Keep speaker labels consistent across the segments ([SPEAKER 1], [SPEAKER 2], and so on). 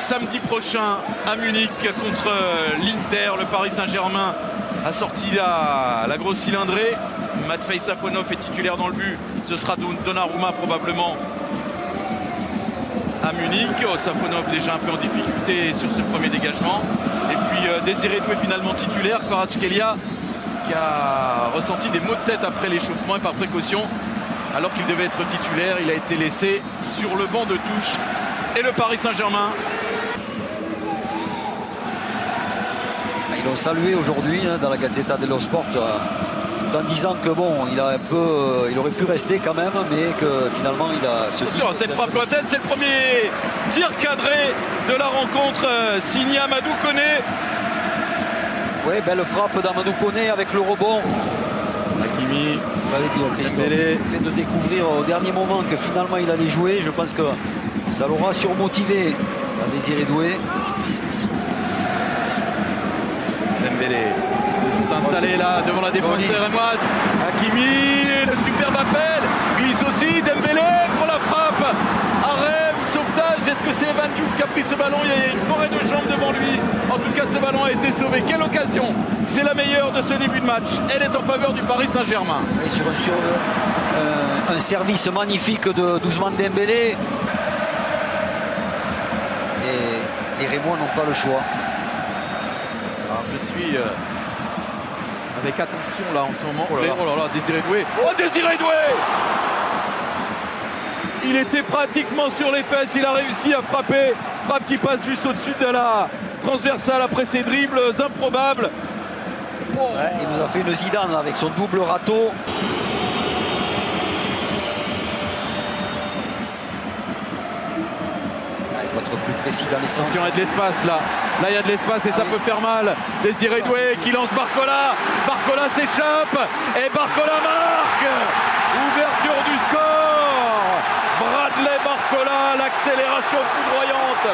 [SPEAKER 1] samedi prochain à Munich contre l'Inter. Le Paris Saint-Germain a sorti la grosse cylindrée. Matvei Safonov est titulaire dans le but. Ce sera Donnarumma probablement à Munich. Safonov déjà un peu en difficulté sur ce premier dégagement. Et puis Désiré Doué finalement titulaire. Kvaratskhelia qui a ressenti des maux de tête après l'échauffement et par précaution. Alors qu'il devait être titulaire, il a été laissé sur le banc de touche. Et le Paris Saint-Germain.
[SPEAKER 2] Ils l'ont salué aujourd'hui dans la Gazzetta dello Sport en disant que bon, il aurait pu rester quand même, mais que finalement il a...
[SPEAKER 1] Attention, cette frappe lointaine, c'est le premier tir cadré de la rencontre signé Amadou Koné.
[SPEAKER 2] Oui, belle frappe d'Amadou Koné avec le rebond.
[SPEAKER 1] Hakimi.
[SPEAKER 2] Vous l'avez dit, Christophe, le fait de découvrir au dernier moment que finalement il allait jouer, je pense que ça l'aura surmotivé à Désiré Doué.
[SPEAKER 1] Dembélé se sont installés là devant la défense rémoise. Hakimi, le superbe appel. Glisse aussi Dembélé pour la frappe. Arrêt ou sauvetage. Est-ce que c'est Evan Diouf qui a pris ce ballon? Il y a une forêt de jambes devant lui. En tout cas, ce ballon a été sauvé. Quelle occasion! C'est la meilleure de ce début de match. Elle est en faveur du Paris Saint-Germain.
[SPEAKER 2] Et sur un service magnifique de Ousmane Dembélé. Et les Rémois n'ont pas le choix.
[SPEAKER 1] Alors, je suis avec attention là en ce moment. Oh là là, Désiré Doué. Oh, Désiré Doué! Il était pratiquement sur les fesses. Il a réussi à frapper. Frappe qui passe juste au-dessus de la transversale après ses dribbles improbables.
[SPEAKER 2] Oh. Ouais, il nous a fait une Zidane avec son double râteau. Il faut être plus précis dans les centres.
[SPEAKER 1] Attention, il y a de l'espace là. Là, il y a de l'espace et ça peut faire mal. Désiré Doué qui lance Barcola. Barcola s'échappe et Barcola marque. Ouverture du score. Bradley Barcola, l'accélération foudroyante.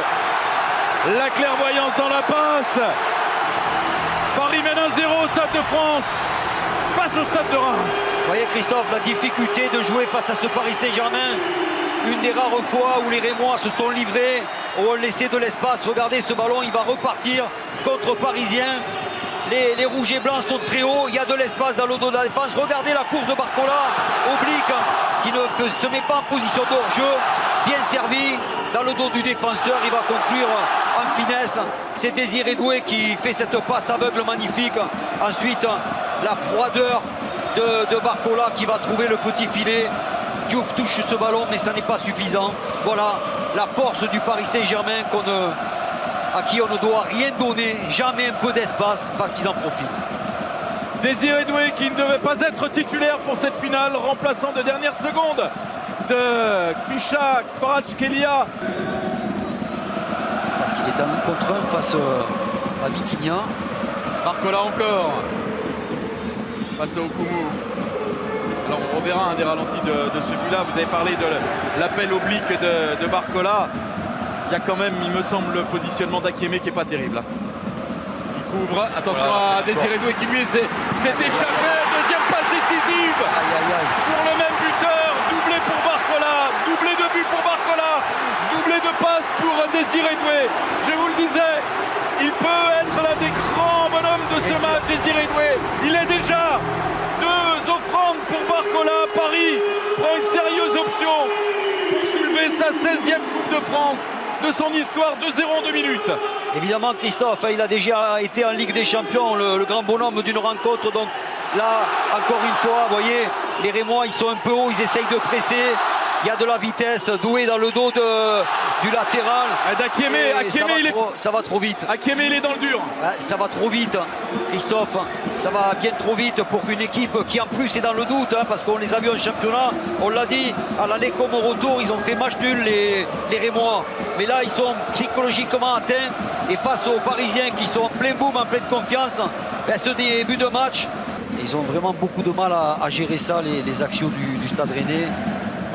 [SPEAKER 1] La clairvoyance dans la passe. Paris mène 1-0 au Stade de France face au Stade de Reims.
[SPEAKER 2] Vous voyez Christophe, la difficulté de jouer face à ce Paris Saint-Germain. Une des rares fois où les Rémois se sont livrés, ont laissé de l'espace. Regardez ce ballon, il va repartir contre Parisien. Les rouges et blancs sont très hauts, il y a de l'espace dans le dos de la défense. Regardez la course de Barcola, oblique, qui ne se met pas en position de hors-jeu. Bien servi dans le dos du défenseur, il va conclure en finesse. C'est Désiré Doué qui fait cette passe aveugle magnifique. Ensuite, la froideur de Barcola qui va trouver le petit filet. Diouf touche ce ballon, mais ça n'est pas suffisant. Voilà la force du Paris Saint-Germain à qui on ne doit rien donner, jamais un peu d'espace, parce qu'ils en profitent.
[SPEAKER 1] Désiré Doué qui ne devait pas être titulaire pour cette finale, remplaçant de dernière seconde de Kvaratskhelia.
[SPEAKER 2] Parce qu'il est en 1 contre 1 face à Vitinha.
[SPEAKER 1] Barcola encore face au Koumou. Alors on reverra un des ralentis de ce but-là. Vous avez parlé de l'appel oblique de Barcola. Il y a quand même, il me semble, le positionnement d'Akiemé qui n'est pas terrible. Il couvre. Attention à Désiré Doué qui lui s'est échappé. Deuxième passe décisive pour le même buteur. Doublé pour Barcola. Doublé de but pour Barcola. Doublé de passe pour Désiré Doué. Je vous le disais, il peut être l'un des grands bonhommes de ce match, Désiré Doué. Il est déjà 2 offrandes pour Barcola. Paris prend une sérieuse option pour soulever sa 16e Coupe de France de son histoire, 2-0 en 2 minutes.
[SPEAKER 2] Évidemment, Christophe, il a déjà été en Ligue des Champions, le grand bonhomme d'une rencontre. Donc là, encore une fois, vous voyez, les Rémois, ils sont un peu hauts, ils essayent de presser. Il y a de la vitesse. Doué dans le dos du latéral.
[SPEAKER 1] Akiemé,
[SPEAKER 2] ça va trop vite.
[SPEAKER 1] Akiemé, il est dans le dur.
[SPEAKER 2] Ça va trop vite, Christophe. Ça va bien trop vite pour une équipe qui en plus est dans le doute, parce qu'on les a vus en championnat. On l'a dit, à l'aller comme au retour, ils ont fait match nul, les Rémois. Mais là, ils sont psychologiquement atteints. Et face aux Parisiens qui sont en plein boom, en pleine confiance, ce début de match, ils ont vraiment beaucoup de mal à gérer ça, les actions du Stade Rennais.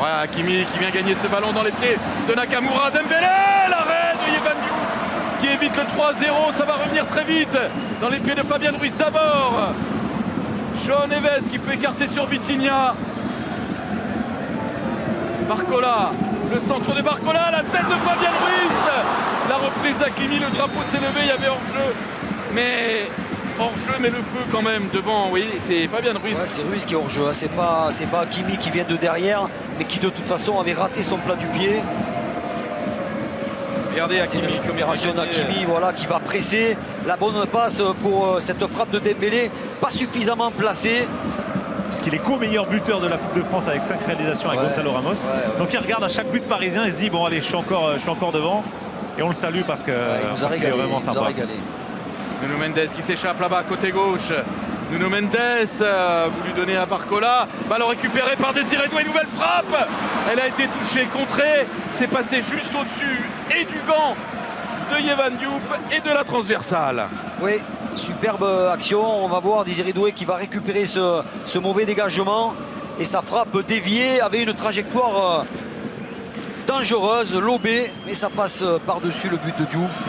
[SPEAKER 1] Ouais, Hakimi qui vient gagner ce ballon dans les pieds de Nakamura. Dembélé, l'arrêt de Evan Diouf qui évite le 3-0. Ça va revenir très vite dans les pieds de Fabien Ruiz d'abord. João Neves qui peut écarter sur Vitinha. Barcola, le centre de Barcola, la tête de Fabien Ruiz. La reprise Ruiz. Hakimi, le drapeau s'est levé, il y avait hors-jeu. Mais hors-jeu, mais le feu quand même devant. Oui, c'est Fabien Ruiz.
[SPEAKER 2] Ouais, c'est Ruiz qui est hors-jeu. Hein. C'est pas Hakimi qui vient de derrière, mais qui de toute façon avait raté son plat du pied.
[SPEAKER 1] Regardez
[SPEAKER 2] C'est une
[SPEAKER 1] Hakimi.
[SPEAKER 2] récupération d'Hakimi, voilà, qui va presser. La bonne passe pour cette frappe de Dembélé, pas suffisamment placée.
[SPEAKER 3] Puisqu'il est co-meilleur buteur de la Coupe de France avec 5 réalisations avec Gonzalo Ramos. Donc il regarde à chaque but parisien et se dit bon allez, je suis encore devant. Et on le salue parce que qu'il est vraiment sympa.
[SPEAKER 1] Nuno Mendes qui s'échappe là-bas côté gauche. Nuno Mendes voulu donner à Barcola. Ballon récupéré par Désiré Doué. Nouvelle frappe. Elle a été touchée, contrée. C'est passé juste au-dessus et du gant de Yehvan Diouf et de la transversale.
[SPEAKER 2] Oui, superbe action. On va voir Désiré Doué qui va récupérer ce mauvais dégagement. Et sa frappe déviée avait une trajectoire dangereuse, lobée. Mais ça passe par-dessus le but de Diouf.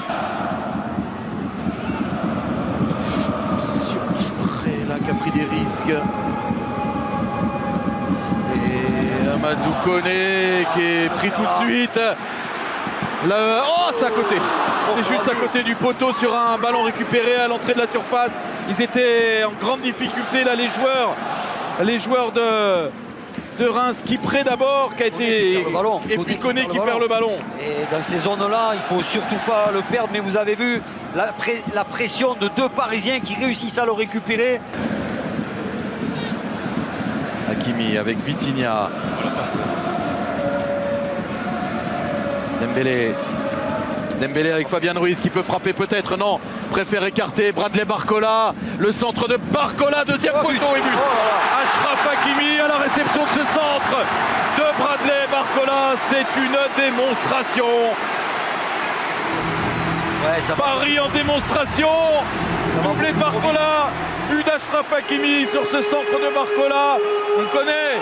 [SPEAKER 1] Qui a pris des risques. Et Amadou Koné qui est pris tout de suite. Oh, c'est à côté. C'est juste à côté du poteau sur un ballon récupéré à l'entrée de la surface. Ils étaient en grande difficulté là, les joueurs de Reims. Qui près d'abord, qui a été. Et puis Koné qui perd le ballon.
[SPEAKER 2] Et dans ces zones-là, il ne faut surtout pas le perdre. Mais vous avez vu la pression de deux Parisiens qui réussissent à le récupérer.
[SPEAKER 1] Hakimi avec Vitinha. Dembélé avec Fabien Ruiz qui peut frapper peut-être. Non, préfère écarter Bradley Barcola. Le centre de Barcola, deuxième poteau et but. Achraf Hakimi à la réception de ce centre de Bradley Barcola. C'est une démonstration. Paris en démonstration. Doublé de Barcola. But d'Achraf Hakimi sur ce centre de Barcola. On connaît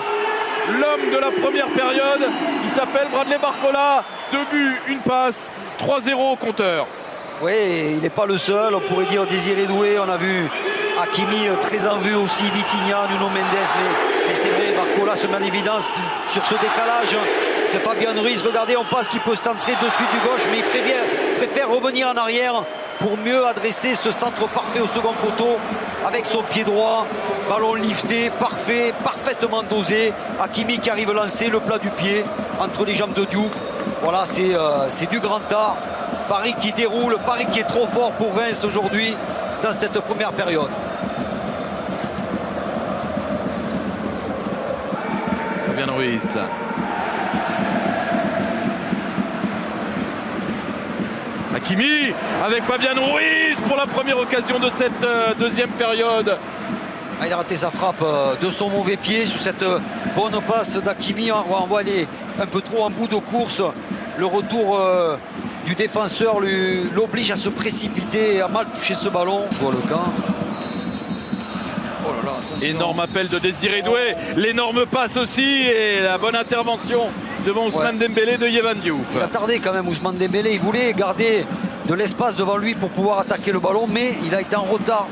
[SPEAKER 1] l'homme de la première période. Il s'appelle Bradley Barcola. 2 buts, une passe. 3-0 au compteur.
[SPEAKER 2] Oui, il n'est pas le seul. On pourrait dire Désiré Doué. On a vu Hakimi très en vue aussi. Vitinha, Nuno Mendes. Mais c'est vrai, Barcola se met en évidence sur ce décalage de Fabien Ruiz. Regardez, on pense qu'il peut centrer de suite du gauche. Mais il préfère revenir en arrière pour mieux adresser ce centre parfait au second poteau avec son pied droit. Ballon lifté, parfait, parfaitement dosé. Hakimi qui arrive à lancer le plat du pied entre les jambes de Diouf. Voilà, c'est du grand art. Paris qui déroule, Paris qui est trop fort pour Reims aujourd'hui dans cette première période.
[SPEAKER 1] Fabien Ruiz. Hakimi avec Fabien Ruiz pour la première occasion de cette deuxième période.
[SPEAKER 2] Il a raté sa frappe de son mauvais pied sur cette bonne passe d'Hakimi. On voit aller un peu trop en bout de course. Le retour du défenseur l'oblige à se précipiter et à mal toucher ce ballon. Soit le camp. Oh là là, attention.
[SPEAKER 1] Énorme appel de Désiré Doué. L'énorme passe aussi et la bonne intervention devant Ousmane Dembélé de Yehvan Diouf.
[SPEAKER 2] Il a tardé quand même Ousmane Dembélé. Il voulait garder de l'espace devant lui pour pouvoir attaquer le ballon, mais il a été en retard.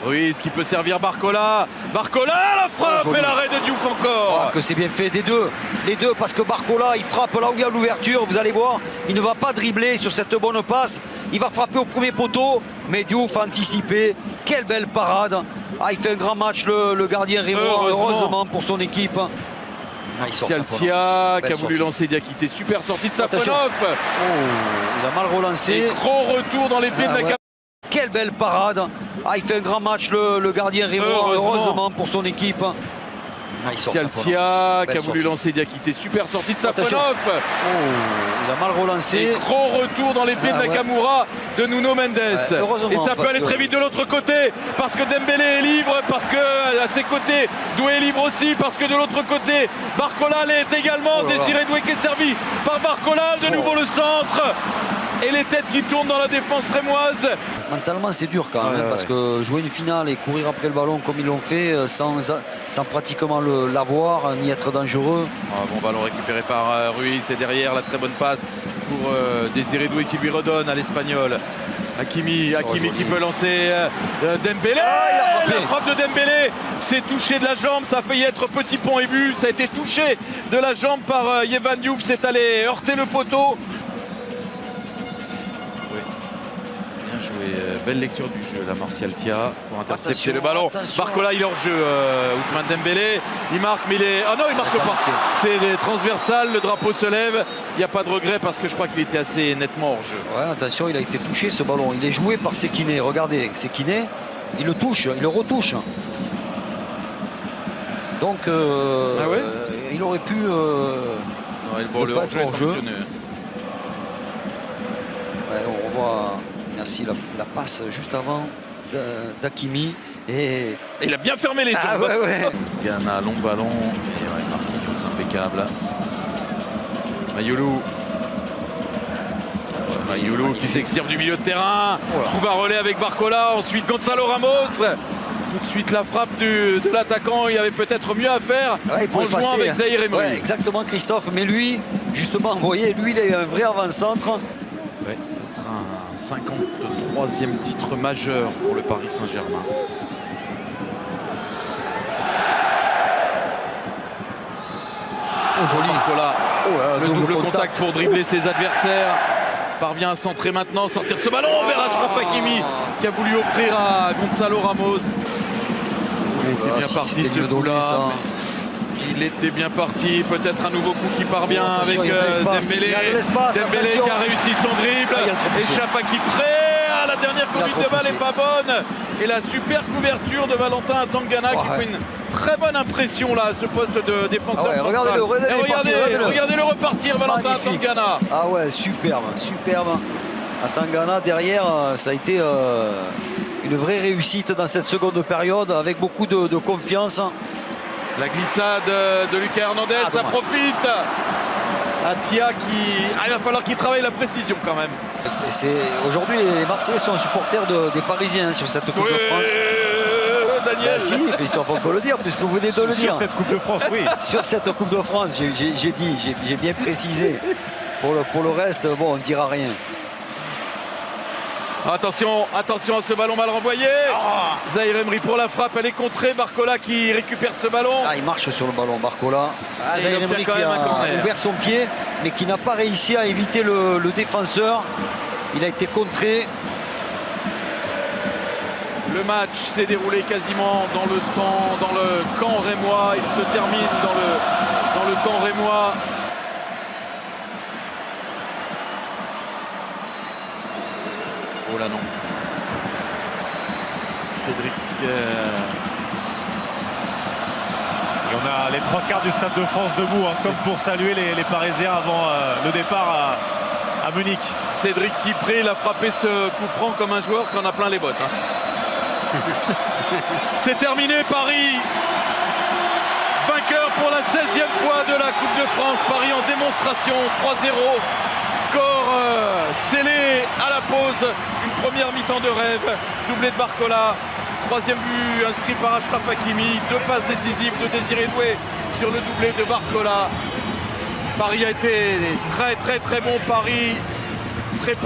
[SPEAKER 1] Ruiz qui peut servir Barcola. Barcola, la frappe et l'arrêt de Diouf encore.
[SPEAKER 2] Que c'est bien fait des deux. Les deux, parce que Barcola, il frappe là où il y a l'ouverture. Vous allez voir, il ne va pas dribbler sur cette bonne passe. Il va frapper au premier poteau, mais Diouf a anticipé. Quelle belle parade. Il fait un grand match, le gardien rémois, heureusement pour son équipe.
[SPEAKER 1] Cialtia qui a voulu lancer Diakité. Super sortie de Safonov.
[SPEAKER 2] Il a mal relancé.
[SPEAKER 1] Et gros retour dans les pieds de Nakamura.
[SPEAKER 2] Quelle belle parade. Il fait un grand match, le gardien rémois, heureusement pour son équipe.
[SPEAKER 1] Cialtia qui a voulu lancer Diakité. Super sortie de Safonov.
[SPEAKER 2] Il a mal relancé.
[SPEAKER 1] Et gros retour dans les pieds de Nakamura de Nuno Mendes. Et ça peut aller très vite de l'autre côté parce que Dembélé est libre, parce que à ses côtés Doué est libre aussi, parce que de l'autre côté Barcola l'est également. Désiré Doué qui est servi par Barcola. De nouveau le centre. Et les têtes qui tournent dans la défense rémoise.
[SPEAKER 2] Mentalement c'est dur quand même, parce que jouer une finale et courir après le ballon comme ils l'ont fait sans pratiquement l'avoir ni être dangereux.
[SPEAKER 1] Bon ballon récupéré par Ruiz et derrière la très bonne passe pour Désiré Doué qui lui redonne à l'Espagnol. Hakimi qui peut lancer Dembélé. La frappe de Dembélé, c'est touché de la jambe, ça a failli être petit pont et but. Ça a été touché de la jambe par Yehvan Diouf, c'est allé heurter le poteau. belle lecture du jeu, la Martial Tia pour intercepter le ballon.
[SPEAKER 2] Attention.
[SPEAKER 1] Barcola, il est hors jeu, Ousmane Dembélé. Il marque, mais il est. Ah non, il marque pas. C'est des transversales, le drapeau se lève. Il n'y a pas de regret parce que je crois qu'il était assez nettement hors jeu.
[SPEAKER 2] Ouais, attention, il a été touché ce ballon. Il est joué par Sekine. Regardez, Sekine, il le touche, il le retouche. Donc,
[SPEAKER 1] Ah ouais,
[SPEAKER 2] il aurait pu.
[SPEAKER 1] Bon, le hors-jeu est sanctionné.
[SPEAKER 2] Ouais, on revoit, merci, la passe juste avant d'Hakimi. Et
[SPEAKER 1] Il a bien fermé les jambes.
[SPEAKER 2] ah, ouais.
[SPEAKER 1] Ghana, long ballon. Et ouais, Marquinhos impeccable. Mayulu. Mayulu qui s'extirpe du milieu de terrain.
[SPEAKER 2] Voilà.
[SPEAKER 1] Trouve un relais avec Barcola. Ensuite Gonzalo Ramos. Tout de suite la frappe de l'attaquant. Il y avait peut-être mieux à faire
[SPEAKER 2] Ouais,
[SPEAKER 1] en jouant avec Zaïre Emery.
[SPEAKER 2] Ouais, exactement, Christophe. Mais lui, justement, vous voyez, lui, il est un vrai avant-centre.
[SPEAKER 1] Ouais, ça sera un 53e titre majeur pour le Paris Saint-Germain.
[SPEAKER 2] Oh, joli.
[SPEAKER 1] Barcola, le double contact
[SPEAKER 2] contact
[SPEAKER 1] pour dribbler ses adversaires. Parvient à centrer maintenant, sortir ce ballon vers Achraf Hakimi qui a voulu offrir à Gonzalo Ramos. Il était bien parti ce coup-là. Il était bien parti, peut-être un nouveau coup qui part bien avec Dembélé. Dembélé qui a réussi son dribble. Échappe à Kipré. Ah, la dernière conduite de balle n'est pas bonne. Et la super couverture de Valentin Atangana qui fait une très bonne impression là à ce poste de défenseur central. Regardez-le repartir, Valentin Atangana.
[SPEAKER 2] Ah ouais, superbe. Atangana derrière, ça a été une vraie réussite dans cette seconde période avec beaucoup de confiance.
[SPEAKER 1] La glissade de Lucas Hernandez, ça profite à Tia qui... Ah, il va falloir qu'il travaille la précision quand même.
[SPEAKER 2] Aujourd'hui, les Marseillais sont supporters des Parisiens sur cette Coupe de France.
[SPEAKER 1] Daniel.
[SPEAKER 2] Ben si, Christophe, on peut le dire, puisque vous venez de le dire.
[SPEAKER 3] Sur cette Coupe de France, oui.
[SPEAKER 2] Sur cette Coupe de France, j'ai bien précisé. Pour le reste, bon, on ne dira rien.
[SPEAKER 1] Attention à ce ballon mal renvoyé. Zaïre Emery pour la frappe, elle est contrée. Barcola qui récupère ce ballon.
[SPEAKER 2] Ah, il marche sur le ballon, Barcola. Zaïre Emery qui a ouvert son pied, mais qui n'a pas réussi à éviter le défenseur. Il a été contré.
[SPEAKER 1] Le match s'est déroulé quasiment dans le camp rémois. Il se termine dans le camp rémois. Oh là non. Cédric.
[SPEAKER 3] Et on a les trois quarts du Stade de France debout, hein, comme pour saluer les Parisiens avant le départ à Munich.
[SPEAKER 1] Cédric Kipré, il a frappé ce coup franc comme un joueur qui en a plein les bottes. Hein. C'est terminé, Paris. Vainqueur pour la 16e fois de la Coupe de France. Paris en démonstration, 3-0. Score scellé à la pause. Une première mi-temps de rêve. Doublé de Barcola. Troisième but inscrit par Achraf Hakimi. Deux passes décisives de Désiré Doué sur le doublé de Barcola. Paris a été très bon. Paris prépare.